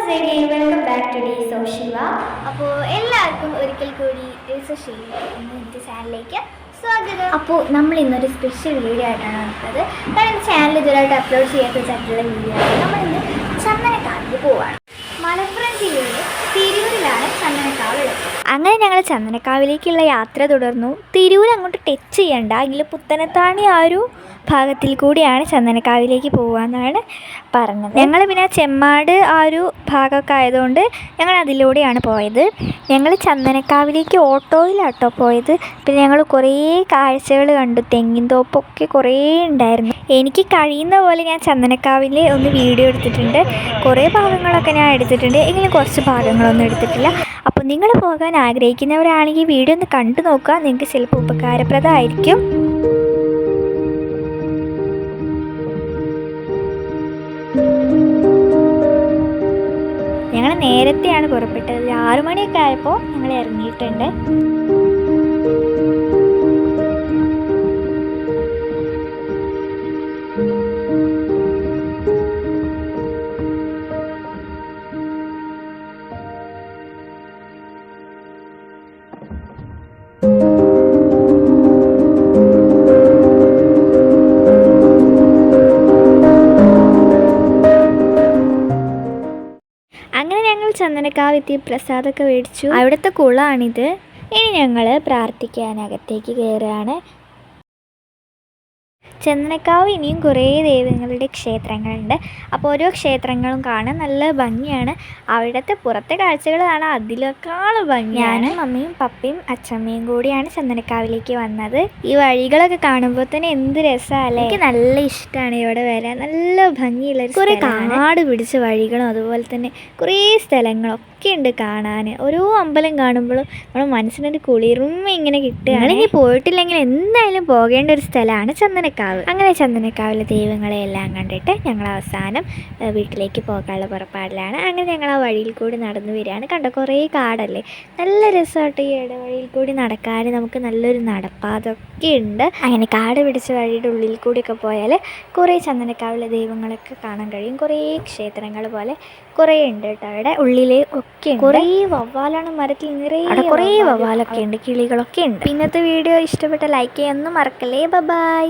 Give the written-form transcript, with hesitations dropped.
once again, welcome back to Days of Shiva. അപ്പോൾ എല്ലാവർക്കും ഒരിക്കൽ കൂടി ഡേയ്സ് ഓഫ് ഷിവ എന്ന ചാനലിലേക്ക് സ്വാഗതം. അപ്പോൾ നമ്മൾ ഇന്നൊരു സ്പെഷ്യൽ വീഡിയോ ആയിട്ടാണ് വന്നത്. കാരണം ചാനൽ ഇതുവരെയായിട്ട് അപ്ലോഡ് ചെയ്യാത്ത വീഡിയോ ആണ്. നമ്മളിന്ന് ചന്ദനക്കാവിൽ പോവാണ്. മലപ്പുറം ജില്ലയിലെ തിരൂരിലാണ് ചന്ദനക്കാവുള്ളത്. അങ്ങനെ ഞങ്ങൾ ചന്ദനക്കാവിലേക്കുള്ള യാത്ര തുടർന്നു. തിരൂർ അങ്ങോട്ട് ടച്ച് ചെയ്യണ്ട, എങ്കിൽ പുത്തനത്താണി ആ ഒരു ഭാഗത്തിൽ കൂടിയാണ് ചന്ദനക്കാവിലേക്ക് പോകാമെന്നാണ് പറഞ്ഞത്. ഞങ്ങൾ പിന്നെ ചെമ്മാട് ആ ഒരു ഭാഗമൊക്കെ ആയതുകൊണ്ട് ഞങ്ങൾ അതിലൂടെയാണ് പോയത്. ഞങ്ങൾ ചന്ദനക്കാവിലേക്ക് ഓട്ടോയിലാട്ടോ പോയത്. പിന്നെ ഞങ്ങൾ കുറേ കാഴ്ചകൾ കണ്ടു. തെങ്ങിൻ തോപ്പൊക്കെ കുറേ ഉണ്ടായിരുന്നു. എനിക്ക് കഴിയുന്ന പോലെ ഞാൻ ചന്ദനക്കാവിൽ ഒന്ന് വീഡിയോ എടുത്തിട്ടുണ്ട്. കുറേ ഭാഗങ്ങളൊക്കെ ഞാൻ എടുത്തിട്ടുണ്ട്, എങ്കിലും കുറച്ച് ഭാഗങ്ങളൊന്നും എടുത്തിട്ടില്ല. അപ്പോൾ നിങ്ങൾ പോകാൻ ആഗ്രഹിക്കുന്നവരാണെങ്കിൽ വീഡിയോ ഒന്ന് കണ്ടു നോക്കുക, നിങ്ങൾക്ക് ചിലപ്പോൾ ഉപകാരപ്രദമായിരിക്കും. ഞങ്ങൾ നേരത്തെയാണ് പുറപ്പെട്ടത്. 6 മണിയൊക്കെ ആയപ്പോൾ ഞങ്ങൾ ഇറങ്ങിയിട്ടുണ്ട്. അങ്ങനെ ഞങ്ങൾ ചന്ദനക്കാവ് എത്തി പ്രസാദമൊക്കെ മേടിച്ചു. അവിടുത്തെ കുളമാണിത്. ഇനി ഞങ്ങൾ പ്രാർത്ഥിക്കാനകത്തേക്ക് കയറുകയാണ്. ചന്ദനക്കാവ് ഇനിയും കുറേ ദൈവങ്ങളുടെ ക്ഷേത്രങ്ങളുണ്ട്. അപ്പോൾ ഓരോ ക്ഷേത്രങ്ങളും കാണാൻ നല്ല ഭംഗിയാണ്. അവിടുത്തെ പുറത്തെ കാഴ്ചകൾ കാണാൻ അതിലേക്കാളും ഭംഗിയാണ്. ഞാനും മമ്മിയും പപ്പയും അച്ഛമ്മയും കൂടിയാണ് ചന്ദനക്കാവിലേക്ക് വന്നത്. ഈ വഴികളൊക്കെ കാണുമ്പോൾ തന്നെ എന്ത് രസമല്ലേ. എനിക്ക് നല്ല ഇഷ്ടമാണ് ഇവിടെ വരാൻ. നല്ല ഭംഗിയുള്ള കുറേ കാട് പിടിച്ച വഴികളും അതുപോലെ തന്നെ കുറേ സ്ഥലങ്ങളൊക്കെ ഉണ്ട് കാണാൻ. ഓരോ അമ്പലം കാണുമ്പോഴും നമ്മുടെ മനസ്സിനൊരു കുളിർമ ഇങ്ങനെ കിട്ടുകയാണ്. ഇനി പോയിട്ടില്ലെങ്കിൽ എന്തായാലും പോകേണ്ട ഒരു സ്ഥലമാണ് ചന്ദനക്കാവ്. അങ്ങനെ ചന്ദനക്കാവിലെ ദൈവങ്ങളെ എല്ലാം കണ്ടിട്ട് ഞങ്ങൾ അവസാനം വീട്ടിലേക്ക് പോകാനുള്ള പുറപ്പാടിലാണ്. അങ്ങനെ ഞങ്ങൾ ആ വഴിയിൽ കൂടി നടന്നു വരികയാണ്. കണ്ടോ, കുറേ കാടല്ലേ, നല്ല രസമായിട്ട് ഈ ഇടവഴിയിൽ കൂടി നടക്കാൻ. നമുക്ക് നല്ലൊരു നടപ്പാതൊക്കെ ഉണ്ട്. അങ്ങനെ കാട് പിടിച്ച വഴിയുടെ ഉള്ളിൽ കൂടിയൊക്കെ പോയാൽ കുറേ ചന്ദനക്കാവിലെ ദൈവങ്ങളൊക്കെ കാണാൻ കഴിയും. കുറേ ക്ഷേത്രങ്ങൾ പോലെ കുറേ ഉണ്ട് കേട്ടോ. അവിടെ ഉള്ളിൽ ഒക്കെ കുറേ വവ്വാലാണ്, മരത്തിൽ നിറയെ കുറേ വവ്വാലൊക്കെ ഉണ്ട്, കിളികളൊക്കെ ഉണ്ട്. ഇന്നത്തെ വീഡിയോ ഇഷ്ടപ്പെട്ട ലൈക്ക് ചെയ്യാനൊന്നും മറക്കല്ലേ. ബൈ.